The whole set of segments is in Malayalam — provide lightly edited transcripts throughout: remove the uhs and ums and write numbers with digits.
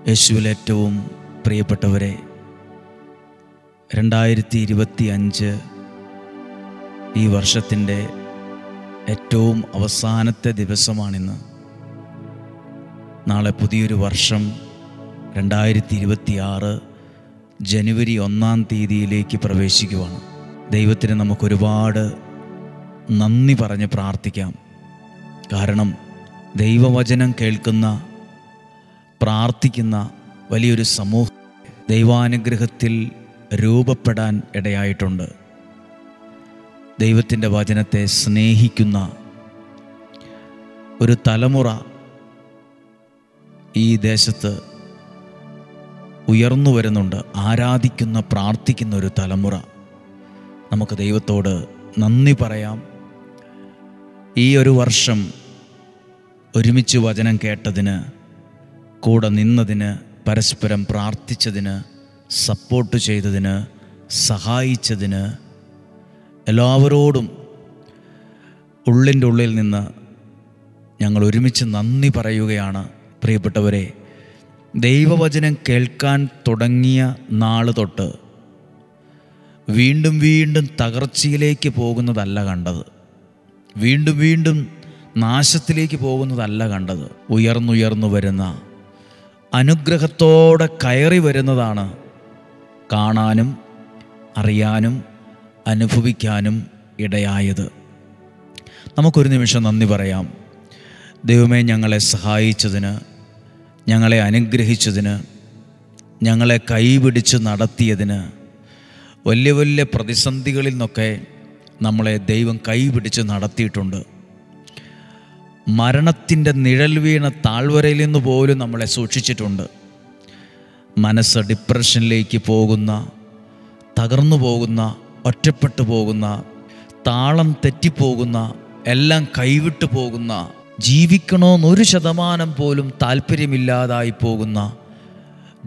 യേശുവിൽ ഏറ്റവും പ്രിയപ്പെട്ടവരെ, 2025 ഈ വർഷത്തിൻ്റെ ഏറ്റവും അവസാനത്തെ ദിവസമാണിന്ന്. നാളെ പുതിയൊരു വർഷം 2026 ജനുവരി 1-ാം തീയതിയിലേക്ക് പ്രവേശിക്കുവാണ്. ദൈവത്തിന് നമുക്കൊരുപാട് നന്ദി പറഞ്ഞ് പ്രാർത്ഥിക്കാം. കാരണം ദൈവവചനം കേൾക്കുന്ന, പ്രാർത്ഥിക്കുന്ന വലിയൊരു സമൂഹം ദൈവാനുഗ്രഹത്തിൽ രൂപപ്പെടാൻ ഇടയായിട്ടുണ്ട്. ദൈവത്തിൻ്റെ വചനത്തെ സ്നേഹിക്കുന്ന ഒരു തലമുറ ഈ ദേശത്ത് ഉയർന്നു വരുന്നുണ്ട്. ആരാധിക്കുന്ന, പ്രാർത്ഥിക്കുന്ന ഒരു തലമുറ. നമുക്ക് ദൈവത്തോട് നന്ദി പറയാം. ഈ ഒരു വർഷം ഒരുമിച്ച് വചനം കേട്ടതിന്, കൂടെ നിന്നതിന്, പരസ്പരം പ്രാർത്ഥിച്ചതിന്, സപ്പോർട്ട് ചെയ്തതിന്, സഹായിച്ചതിന് എല്ലാവരോടും ഉള്ളിൻ്റെ ഉള്ളിൽ നിന്ന് ഞങ്ങൾ ഒരുമിച്ച് നന്ദി പറയുകയാണ്. പ്രിയപ്പെട്ടവരെ, ദൈവവചനം കേൾക്കാൻ തുടങ്ങിയ നാൾ തൊട്ട് വീണ്ടും വീണ്ടും തകർച്ചയിലേക്ക് പോകുന്നതല്ല കണ്ടത്, വീണ്ടും വീണ്ടും നാശത്തിലേക്ക് പോകുന്നതല്ല കണ്ടത്. ഉയർന്നുയർന്നു വരുന്ന, അനുഗ്രഹത്തോടെ കയറി വരുന്നതാണ് കാണാനും അറിയാനും അനുഭവിക്കാനും ഇടയായത്. നമുക്കൊരു നിമിഷം നന്ദി പറയാം. ദൈവമേ, ഞങ്ങളെ സഹായിച്ചതിന്, ഞങ്ങളെ അനുഗ്രഹിച്ചതിന്, ഞങ്ങളെ കൈപിടിച്ച് നടത്തിയതിന്, വലിയ വലിയ പ്രതിസന്ധികളിൽ നിന്നൊക്കെ നമ്മളെ ദൈവം കൈപിടിച്ച് നടത്തിയിട്ടുണ്ട്. മരണത്തിൻ്റെ നിഴൽ വീണ താഴ്വരയിൽ നിന്ന് പോലും നമ്മളെ സൂക്ഷിച്ചിട്ടുണ്ട്. മനസ്സ് ഡിപ്രഷനിലേക്ക് പോകുന്ന, തകർന്നു പോകുന്ന, ഒറ്റപ്പെട്ടു പോകുന്ന, താളം തെറ്റിപ്പോകുന്ന, എല്ലാം കൈവിട്ടു പോകുന്ന, ജീവിക്കണമെന്ന് 1% പോലും താല്പര്യമില്ലാതായി പോകുന്ന,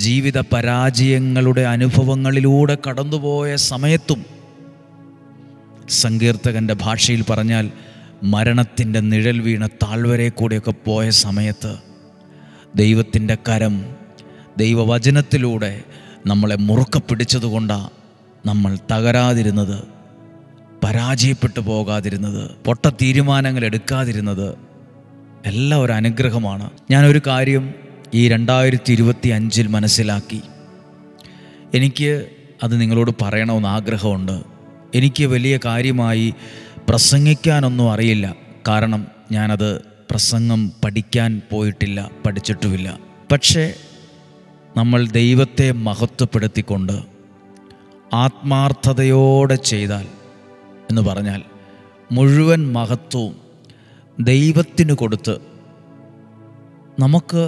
ജീവിത പരാജയങ്ങളുടെ അനുഭവങ്ങളിലൂടെ കടന്നുപോയ സമയത്തും, സങ്കീർത്തകൻ്റെ ഭാഷയിൽ പറഞ്ഞാൽ മരണത്തിൻ്റെ നിഴൽ വീണ താഴ്വരയിൽ കൂടെയൊക്കെ പോയ സമയത്ത് ദൈവത്തിൻ്റെ കരം ദൈവവചനത്തിലൂടെ നമ്മളെ മുറുക്ക പിടിച്ചതുകൊണ്ടാണ് നമ്മൾ തകരാതിരുന്നത്, പരാജയപ്പെട്ടു പോകാതിരുന്നത്, പൊട്ട തീരുമാനങ്ങൾ എടുക്കാതിരുന്നത്. എല്ലാം ഒരു അനുഗ്രഹമാണ്. ഞാനൊരു കാര്യം ഈ 2025 മനസ്സിലാക്കി. എനിക്ക് അത് നിങ്ങളോട് പറയണമെന്ന് ആഗ്രഹമുണ്ട്. എനിക്ക് വലിയ കാര്യമായി പ്രസംഗിക്കാനൊന്നും അറിയില്ല. കാരണം ഞാനത് പ്രസംഗം പഠിക്കാൻ പോയിട്ടില്ല, പഠിച്ചിട്ടുമില്ല. പക്ഷേ നമ്മൾ ദൈവത്തെ മഹത്വപ്പെടുത്തിക്കൊണ്ട് ആത്മാർത്ഥതയോടെ ചെയ്താൽ, എന്ന് പറഞ്ഞാൽ മുഴുവൻ മഹത്വവും ദൈവത്തിന് കൊടുത്ത് നമുക്ക്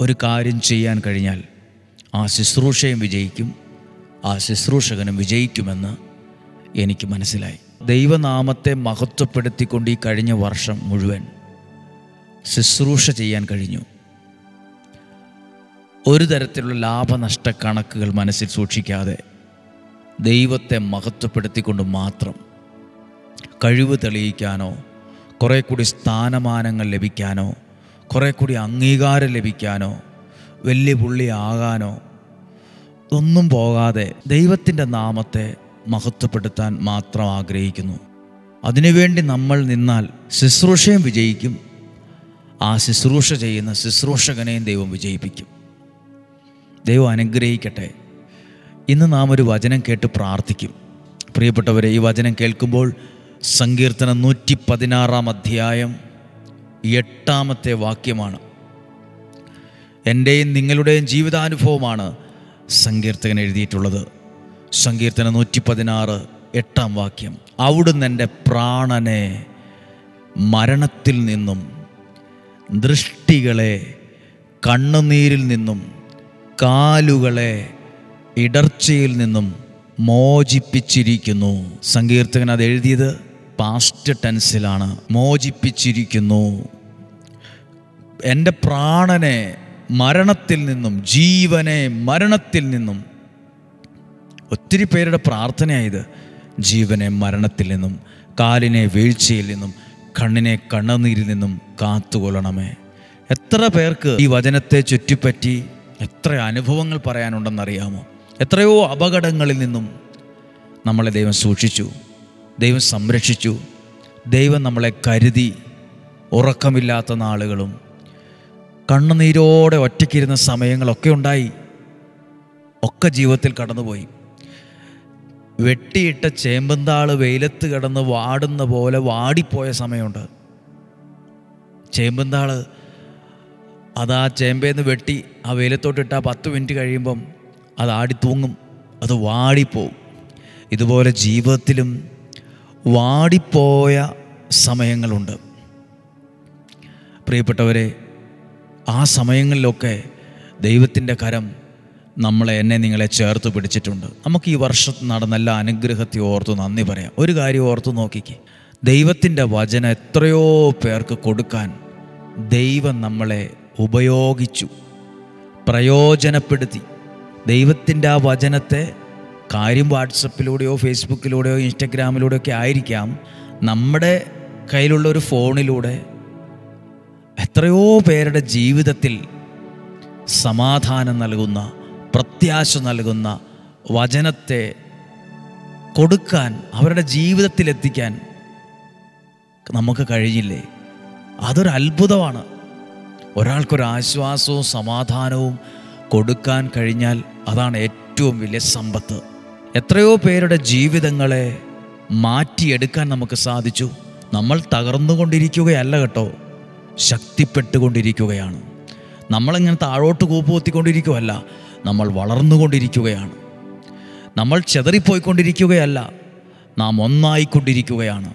ഒരു കാര്യം ചെയ്യാൻ കഴിഞ്ഞാൽ ആ ശുശ്രൂഷയും വിജയിക്കും, ആ ശുശ്രൂഷകനും വിജയിക്കുമെന്ന് എനിക്ക് മനസ്സിലായി. ദൈവനാമത്തെ മഹത്വപ്പെടുത്തിക്കൊണ്ട് ഈ കഴിഞ്ഞ വർഷം മുഴുവൻ ശുശ്രൂഷ ചെയ്യാൻ കഴിഞ്ഞു. ഒരു തരത്തിലുള്ള ലാഭനഷ്ട കണക്കുകൾ മനസ്സിൽ സൂക്ഷിക്കാതെ ദൈവത്തെ മഹത്വപ്പെടുത്തിക്കൊണ്ട് മാത്രം കഴിവ് തെളിയിക്കാനോ, കുറേ കൂടി സ്ഥാനമാനങ്ങൾ ലഭിക്കാനോ, കുറേ കൂടി അംഗീകാരം ലഭിക്കാനോ, വലിയ പുള്ളിയാകാനോ ഒന്നും പോകാതെ ദൈവത്തിൻ്റെ നാമത്തെ മഹത്വപ്പെടുത്താൻ മാത്രം ആഗ്രഹിക്കുന്നു. അതിനുവേണ്ടി നമ്മൾ നിന്നാൽ ശുശ്രൂഷയും വിജയിക്കും, ആ ശുശ്രൂഷ ചെയ്യുന്ന ശുശ്രൂഷകനെയും ദൈവം വിജയിപ്പിക്കും. ദൈവം അനുഗ്രഹിക്കട്ടെ. ഇന്ന് നാം ഒരു വചനം കേട്ട് പ്രാർത്ഥിക്കും. പ്രിയപ്പെട്ടവരെ, ഈ വചനം കേൾക്കുമ്പോൾ സങ്കീർത്തനം 116-ാം അധ്യായം 8-ാമത്തെ വാക്യമാണ്. എൻ്റെയും നിങ്ങളുടെയും ജീവിതാനുഭവമാണ് സങ്കീർത്തകൻ എഴുതിയിട്ടുള്ളത്. സങ്കീർത്തനം 116, 8-ാം വാക്യം. അവിടുന്ന് എൻ്റെ പ്രാണനെ മരണത്തിൽ നിന്നും, ദൃഷ്ടികളെ കണ്ണുനീരിൽ നിന്നും, കാലുകളെ ഇടർച്ചയിൽ നിന്നും മോചിപ്പിച്ചിരിക്കുന്നു. സങ്കീർത്തകൻ അത് എഴുതിയത് പാസ്റ്റ് ടെൻസിലാണ്. മോചിപ്പിച്ചിരിക്കുന്നു. എൻ്റെ പ്രാണനെ മരണത്തിൽ നിന്നും, ജീവനെ മരണത്തിൽ നിന്നും. ഒത്തിരി പേരുടെ പ്രാർത്ഥനയായത്. ജീവനെ മരണത്തിൽ നിന്നും, കാലിനെ വീഴ്ചയിൽ നിന്നും, കണ്ണിനെ കണ്ണുനീരിൽ നിന്നും കാത്തുകൊള്ളണമേ. എത്ര പേർക്ക് ഈ വചനത്തെ ചുറ്റിപ്പറ്റി എത്ര അനുഭവങ്ങൾ പറയാനുണ്ടെന്നറിയാമോ? എത്രയോ അപകടങ്ങളിൽ നിന്നും നമ്മളെ ദൈവം സൂക്ഷിച്ചു, ദൈവം സംരക്ഷിച്ചു, ദൈവം നമ്മളെ കരുതി. ഉറക്കമില്ലാത്ത നാളുകളും കണ്ണുനീരോടെ ഒറ്റയ്ക്കിരുന്ന സമയങ്ങളൊക്കെ ഉണ്ടായി, ഒക്കെ ജീവിതത്തിൽ കടന്നുപോയി. വെട്ടിയിട്ട ചേമ്പന്താള് വെയിലത്ത് കിടന്ന് വാടുന്ന പോലെ വാടിപ്പോയ സമയമുണ്ട്. ചേമ്പന്താള് അതാ ചേമ്പേന്ന് വെട്ടി ആ വെയിലത്തോട്ടിട്ട് 10 മിനിറ്റ് കഴിയുമ്പം അത് ആടിത്തൂങ്ങും, അത് വാടിപ്പോവും. ഇതുപോലെ ജീവിതത്തിലും വാടിപ്പോയ സമയങ്ങളുണ്ട്. പ്രിയപ്പെട്ടവരെ, ആ സമയങ്ങളിലൊക്കെ ദൈവത്തിൻ്റെ കരം എന്നെ നിങ്ങളെ ചേർത്ത് പിടിച്ചിട്ടുണ്ട്. നമുക്ക് ഈ വർഷത്ത് നടന്ന എല്ലാ അനുഗ്രഹത്തെ ഓർത്ത് നന്ദി പറയാം. ഒരു കാര്യം ഓർത്ത് നോക്കിക്കേ, ദൈവത്തിൻ്റെ വചനം എത്രയോ പേർക്ക് കൊടുക്കാൻ ദൈവം നമ്മളെ ഉപയോഗിച്ചു, പ്രയോജനപ്പെടുത്തി. ദൈവത്തിൻ്റെ ആ വചനത്തെ കാര്യം വാട്സപ്പിലൂടെയോ ഫേസ്ബുക്കിലൂടെയോ ഇൻസ്റ്റഗ്രാമിലൂടെയോ ഒക്കെ ആയിരിക്കാം, നമ്മുടെ കയ്യിലുള്ള ഒരു ഫോണിലൂടെ എത്രയോ പേരുടെ ജീവിതത്തിൽ സമാധാനം നൽകുന്ന, പ്രത്യാശ നൽകുന്ന വചനത്തെ കൊടുക്കാൻ, അവരുടെ ജീവിതത്തിലെത്തിക്കാൻ നമുക്ക് കഴിഞ്ഞില്ലേ? അതൊരു അത്ഭുതമാണ്. ഒരാൾക്കൊരാശ്വാസവും സമാധാനവും കൊടുക്കാൻ കഴിഞ്ഞാൽ അതാണ് ഏറ്റവും വലിയ സമ്പത്ത്. എത്രയോ പേരുടെ ജീവിതങ്ങളെ മാറ്റിയെടുക്കാൻ നമുക്ക് സാധിച്ചു. നമ്മൾ തകർന്നുകൊണ്ടിരിക്കുകയല്ല കേട്ടോ, ശക്തിപ്പെട്ടുകൊണ്ടിരിക്കുകയാണ്. നമ്മളിങ്ങനെ താഴോട്ട് കൂപ്പുകുത്തിക്കൊണ്ടിരിക്കുകയല്ല, നമ്മൾ വളർന്നുകൊണ്ടിരിക്കുകയാണ്. നമ്മൾ ചെതറിപ്പോയിക്കൊണ്ടിരിക്കുകയല്ല, നാം ഒന്നായിക്കൊണ്ടിരിക്കുകയാണ്.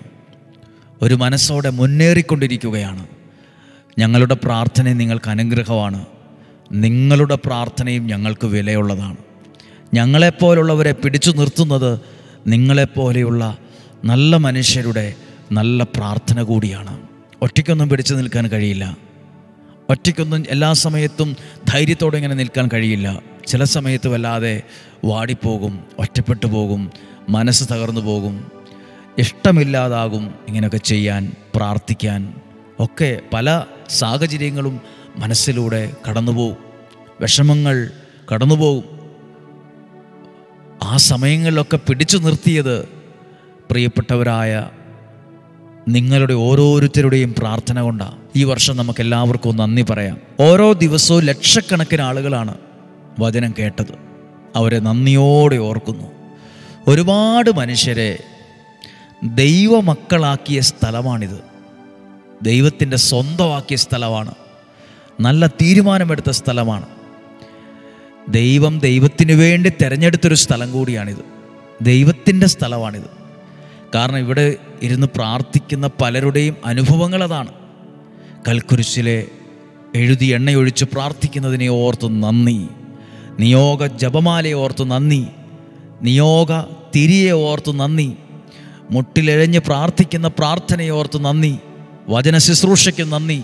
ഒരു മനസ്സോടെ മുന്നേറിക്കൊണ്ടിരിക്കുകയാണ്. ഞങ്ങളുടെ പ്രാർത്ഥന നിങ്ങൾക്ക് അനുഗ്രഹമാണ്. നിങ്ങളുടെ പ്രാർത്ഥനയും ഞങ്ങൾക്ക് വിലയുള്ളതാണ്. ഞങ്ങളെപ്പോലുള്ളവരെ പിടിച്ചു നിർത്തുന്നത് നിങ്ങളെപ്പോലെയുള്ള നല്ല മനുഷ്യരുടെ നല്ല പ്രാർത്ഥന കൂടിയാണ്. ഒറ്റയ്ക്കൊന്നും പിടിച്ചു നിൽക്കാൻ കഴിയില്ല. ഒറ്റയ്ക്കൊന്നും എല്ലാ സമയത്തും ധൈര്യത്തോടെ ഇങ്ങനെ നിൽക്കാൻ കഴിയില്ല. ചില സമയത്ത് വല്ലാതെ വാടിപ്പോകും, ഒറ്റപ്പെട്ടു പോകും, മനസ്സ് തകർന്നു പോകും, ഇഷ്ടമില്ലാതാകും. ഇങ്ങനെയൊക്കെ ചെയ്യാൻ, പ്രാർത്ഥിക്കാൻ ഒക്കെ പല സാഹചര്യങ്ങളും മനസ്സിലൂടെ കടന്നുപോകും, വിഷമങ്ങൾ കടന്നുപോകും. ആ സമയങ്ങളിലൊക്കെ പിടിച്ചു നിർത്തിയത് പ്രിയപ്പെട്ടവരായ നിങ്ങളുടെ ഓരോരുത്തരുടെയും പ്രാർത്ഥന കൊണ്ടാണ്. ഈ വർഷം നമുക്ക് എല്ലാവർക്കും നന്ദി പറയാം. ഓരോ ദിവസവും ലക്ഷക്കണക്കിന് ആളുകളാണ് വചനം കേട്ടത്. അവരെ നന്ദിയോടെ ഓർക്കുന്നു. ഒരുപാട് മനുഷ്യരെ ദൈവമക്കളാക്കിയ സ്ഥലമാണിത്. ദൈവത്തിൻ്റെ സ്വന്തമാക്കിയ സ്ഥലമാണ്. നല്ല തീരുമാനമെടുത്ത സ്ഥലമാണ്. ദൈവത്തിന് വേണ്ടി തിരഞ്ഞെടുത്തൊരു സ്ഥലം കൂടിയാണിത്. ദൈവത്തിൻ്റെ സ്ഥലമാണിത്. കാരണം ഇവിടെ ഇരുന്ന് പ്രാർത്ഥിക്കുന്ന പലരുടെയും അനുഭവങ്ങൾ അതാണ്. കൽക്കുരിശിലെ എഴുതി എണ്ണയൊഴിച്ച് പ്രാർത്ഥിക്കുന്നതിനെ ഓർത്ത് നന്ദി, നിയോഗ ജപമാലയെ ഓർത്ത് നന്ദി, നിയോഗ തിരിയെ ഓർത്ത് നന്ദി, മുട്ടിലെഴഞ്ഞ് പ്രാർത്ഥിക്കുന്ന പ്രാർത്ഥനയെ ഓർത്ത് നന്ദി, വചന ശുശ്രൂഷയ്ക്ക് നന്ദി,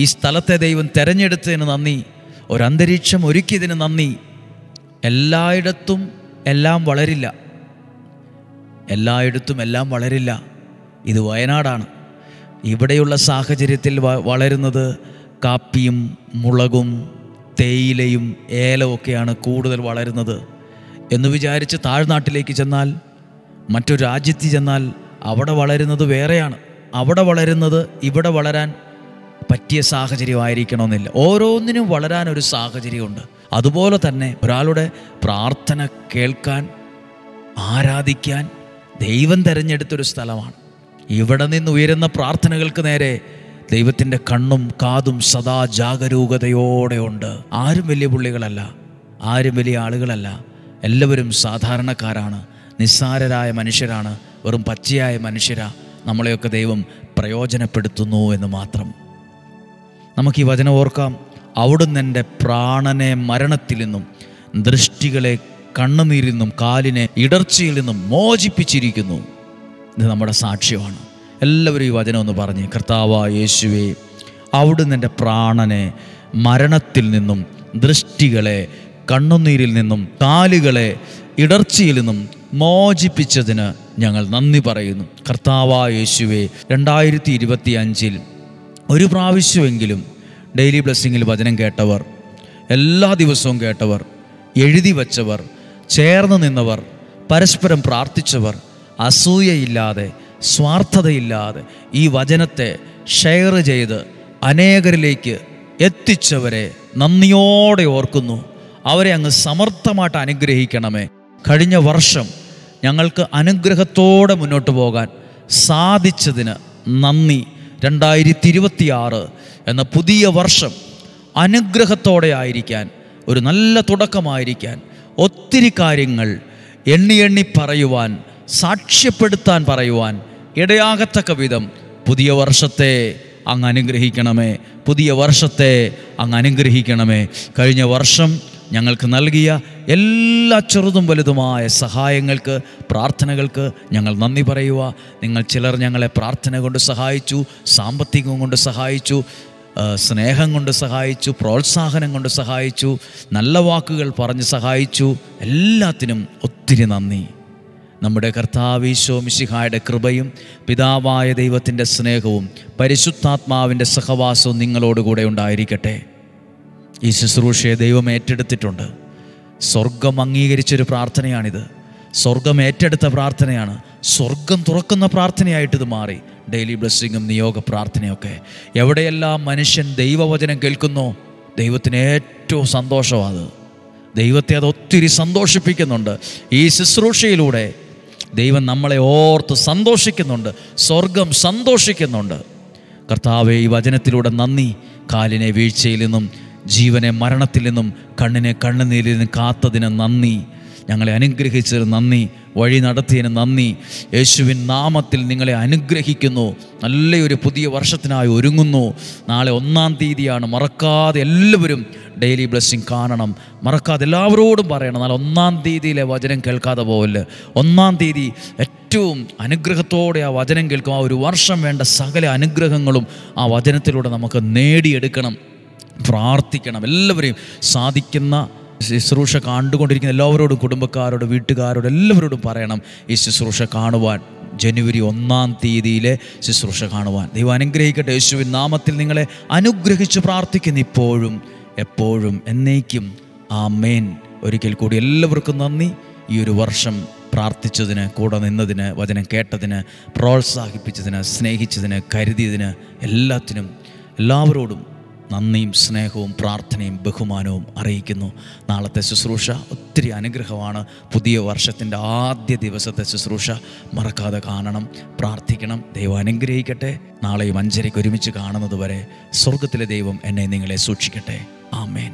ഈ സ്ഥലത്തെ ദൈവം തിരഞ്ഞെടുത്തതിന് നന്ദി, ഒരന്തരീക്ഷം ഒരുക്കിയതിന് നന്ദി. എല്ലായിടത്തും എല്ലാം വളരില്ല, എല്ലായിടത്തും എല്ലാം വളരില്ല. ഇത് വയനാടാണ്. ഇവിടെയുള്ള സാഹചര്യത്തിൽ വളരുന്നത് കാപ്പിയും മുളകും തേയിലയും ഏലമൊക്കെയാണ് കൂടുതൽ വളരുന്നത് എന്ന് വിചാരിച്ച് താഴ്നാട്ടിലേക്ക് ചെന്നാൽ, മറ്റൊരു രാജ്യത്ത് ചെന്നാൽ അവിടെ വളരുന്നത് വേറെയാണ്. അവിടെ വളരുന്നത് ഇവിടെ വളരാൻ പറ്റിയ സാഹചര്യമായിരിക്കണമെന്നില്ല. ഓരോന്നിനും വളരാൻ ഒരു സാഹചര്യമുണ്ട്. അതുപോലെ തന്നെ ഒരാളുടെ പ്രാർത്ഥന കേൾക്കാൻ, ആരാധിക്കാൻ ദൈവം തിരഞ്ഞെടുത്തൊരു സ്ഥലമാണ്. ഇവിടെ നിന്ന് ഉയരുന്ന പ്രാർത്ഥനകൾക്ക് നേരെ ദൈവത്തിൻ്റെ കണ്ണും കാതും സദാ ജാഗരൂകതയോടെ ഉണ്ട്. ആരും വലിയ പുള്ളികളല്ല, ആരും വലിയ ആളുകളല്ല. എല്ലാവരും സാധാരണക്കാരാണ്, നിസ്സാരരായ മനുഷ്യരാണ്, വെറും പച്ചയായ മനുഷ്യരാ. നമ്മളെയൊക്കെ ദൈവം പ്രയോജനപ്പെടുത്തുന്നു എന്ന് മാത്രം. നമുക്ക് ഈ വചനം ഓർക്കാം. അവിടുന്ന് എൻ്റെ പ്രാണനെ മരണത്തിൽ നിന്നും, ദൃഷ്ടികളെ കണ്ണുനീരിൽ നിന്നും, കാലിനെ ഇടർച്ചയിൽ നിന്നും മോചിപ്പിച്ചിരിക്കുന്നു. ഇത് നമ്മുടെ സാക്ഷ്യമാണ്. എല്ലാവരും ഈ വചനം ഒന്ന് പറഞ്ഞ്, കർത്താവായ യേശുവേ, അവിടുന്ന് എൻ്റെ പ്രാണനെ മരണത്തിൽ നിന്നും, ദൃഷ്ടികളെ കണ്ണുനീരിൽ നിന്നും, കാലുകളെ ഇടർച്ചയിൽ നിന്നും മോചിപ്പിച്ചതിന് ഞങ്ങൾ നന്ദി പറയുന്നു. കർത്താവായ യേശുവേ, 2025 ഒരു പ്രാവശ്യമെങ്കിലും ഡെയിലി ബ്ലെസ്സിങ്ങിൽ വചനം കേട്ടവർ എല്ലാ ദിവസവും കേട്ടവർ, എഴുതി വച്ചവർ, ചേർന്ന് നിന്നവർ, പരസ്പരം പ്രാർത്ഥിച്ചവർ, അസൂയയില്ലാതെ സ്വാർത്ഥതയില്ലാതെ ഈ വചനത്തെ ഷെയർ ചെയ്ത് അനേകരിലേക്ക് എത്തിച്ചവരെ നന്ദിയോടെ ഓർക്കുന്നു. അവരെ അങ്ങ് സമർത്ഥമായിട്ട് അനുഗ്രഹിക്കണമേ. കഴിഞ്ഞ വർഷം ഞങ്ങൾക്ക് അനുഗ്രഹത്തോടെ മുന്നോട്ട് പോകാൻ സാധിച്ചതിന് നന്ദി. 2026 എന്ന പുതിയ വർഷം അനുഗ്രഹത്തോടെ ആയിരിക്കാൻ, ഒരു നല്ല തുടക്കമായിരിക്കാൻ, ഒത്തിരി കാര്യങ്ങൾ എണ്ണി പറയുവാൻ, സാക്ഷ്യപ്പെടുത്താൻ പറയുവാൻ ഇടയാകത്തക്ക വിധം പുതിയ വർഷത്തെ അങ്ങ് അനുഗ്രഹിക്കണമേ. പുതിയ വർഷത്തെ അങ്ങ് അനുഗ്രഹിക്കണമേ. കഴിഞ്ഞ വർഷം ഞങ്ങൾക്ക് നൽകിയ എല്ലാ ചെറുതും വലുതുമായ സഹായങ്ങൾക്ക്, പ്രാർത്ഥനകൾക്ക് ഞങ്ങൾ നന്ദി പറയുക. നിങ്ങൾ ചിലർ ഞങ്ങളെ പ്രാർത്ഥന കൊണ്ട് സഹായിച്ചു, സാമ്പത്തികം കൊണ്ട് സഹായിച്ചു, സ്നേഹം കൊണ്ട് സഹായിച്ചു, പ്രോത്സാഹനം കൊണ്ട് സഹായിച്ചു, നല്ല വാക്കുകൾ പറഞ്ഞ് സഹായിച്ചു. എല്ലാത്തിനും ഒത്തിരി നന്ദി. നമ്മുടെ കർത്താവ് ഈശോ മിശിഹായുടെ കൃപയും പിതാവായ ദൈവത്തിൻ്റെ സ്നേഹവും പരിശുദ്ധാത്മാവിൻ്റെ സഹവാസവും നിങ്ങളോടുകൂടെ ഉണ്ടായിരിക്കട്ടെ. ഈ ശുശ്രൂഷയെ ദൈവം ഏറ്റെടുത്തിട്ടുണ്ട്. സ്വർഗം അംഗീകരിച്ചൊരു പ്രാർത്ഥനയാണിത്. സ്വർഗം ഏറ്റെടുത്ത പ്രാർത്ഥനയാണ്. സ്വർഗം തുറക്കുന്ന പ്രാർത്ഥനയായിട്ടിത് മാറി. ഡെയിലി ബ്ലെസ്സിങ്ങും നിയോഗ പ്രാർത്ഥനയൊക്കെ എവിടെയെല്ലാം മനുഷ്യൻ ദൈവവചനം കേൾക്കുന്നോ ദൈവത്തിന് ഏറ്റവും സന്തോഷമാണ്. ദൈവത്തെ അത് ഒത്തിരി സന്തോഷിപ്പിക്കുന്നുണ്ട്. ഈ ശുശ്രൂഷയിലൂടെ ദൈവം നമ്മളെ ഓർത്ത് സന്തോഷിക്കുന്നുണ്ട്. സ്വർഗം സന്തോഷിക്കുന്നുണ്ട്. കർത്താവേ, ഈ വചനത്തിലൂടെ നന്ദി. കാലിനെ വീഴ്ചയിൽ നിന്നും, ജീവനെ മരണത്തിൽ നിന്നും, കണ്ണിനെ കണ്ണുനീരിൽ നിന്നും കാത്തതിന് നന്ദി. ഞങ്ങളെ അനുഗ്രഹിച്ചതിന് നന്ദി. വഴി നടത്തിയതിന് നന്ദി. യേശുവിൻ നാമത്തിൽ നിങ്ങളെ അനുഗ്രഹിക്കുന്നു. നല്ലൊരു പുതിയ വർഷത്തിനായി ഒരുങ്ങുന്നു. നാളെ 1-ാം തീയതിയാണ്. മറക്കാതെ എല്ലാവരും ഡെയിലി ബ്ലെസ്സിങ് കാണണം. മറക്കാതെ എല്ലാവരോടും പറയണം. നാളെ 1-ാം തീയതിയിലെ വചനം കേൾക്കാതെ പോവല്ല്. 1-ാം തീയതി ഏറ്റവും അനുഗ്രഹത്തോടെ ആ വചനം കേൾക്കും. ആ ഒരു വർഷം വേണ്ട സകല അനുഗ്രഹങ്ങളും ആ വചനത്തിലൂടെ നമുക്ക് നേടിയെടുക്കണം. പ്രാർത്ഥിക്കണം. എല്ലാവരെയും സാധിക്കുന്ന ശുശ്രൂഷ കണ്ടുകൊണ്ടിരിക്കുന്ന എല്ലാവരോടും, കുടുംബക്കാരോട്, വീട്ടുകാരോട് എല്ലാവരോടും പറയണം ഈ ശുശ്രൂഷ കാണുവാൻ. ജനുവരി 1-ാം തീയതിയിലെ ശുശ്രൂഷ കാണുവാൻ. ദൈവം അനുഗ്രഹിക്കട്ടെ. യേശുവിൻ നാമത്തിൽ നിങ്ങളെ അനുഗ്രഹിച്ച് പ്രാർത്ഥിക്കുന്നു, ഇപ്പോഴും എപ്പോഴും എന്നേക്കും. ആമേൻ. ഒരിക്കൽ കൂടി എല്ലാവർക്കും നന്ദി. ഈ ഒരു വർഷം പ്രാർത്ഥിച്ചതിന്, കൂടെ നിന്നതിന്, വചനം കേട്ടതിന്, പ്രോത്സാഹിപ്പിച്ചതിന്, സ്നേഹിച്ചതിന്, കരുതിയതിന് എല്ലാത്തിനും എല്ലാവരോടും നന്ദിയും സ്നേഹവും പ്രാർത്ഥനയും ബഹുമാനവും അറിയിക്കുന്നു. നാളത്തെ ശുശ്രൂഷ ഒത്തിരി അനുഗ്രഹമാണ്. പുതിയ വർഷത്തിൻ്റെ ആദ്യ ദിവസത്തെ ശുശ്രൂഷ മറക്കാതെ കാണണം, പ്രാർത്ഥിക്കണം. ദൈവം അനുഗ്രഹിക്കട്ടെ. നാളെയും 5:30 ഒരുമിച്ച് കാണുന്നത് വരെ സ്വർഗത്തിലെ ദൈവം എന്നെ നിങ്ങളെ സൂക്ഷിക്കട്ടെ. ആമേൻ.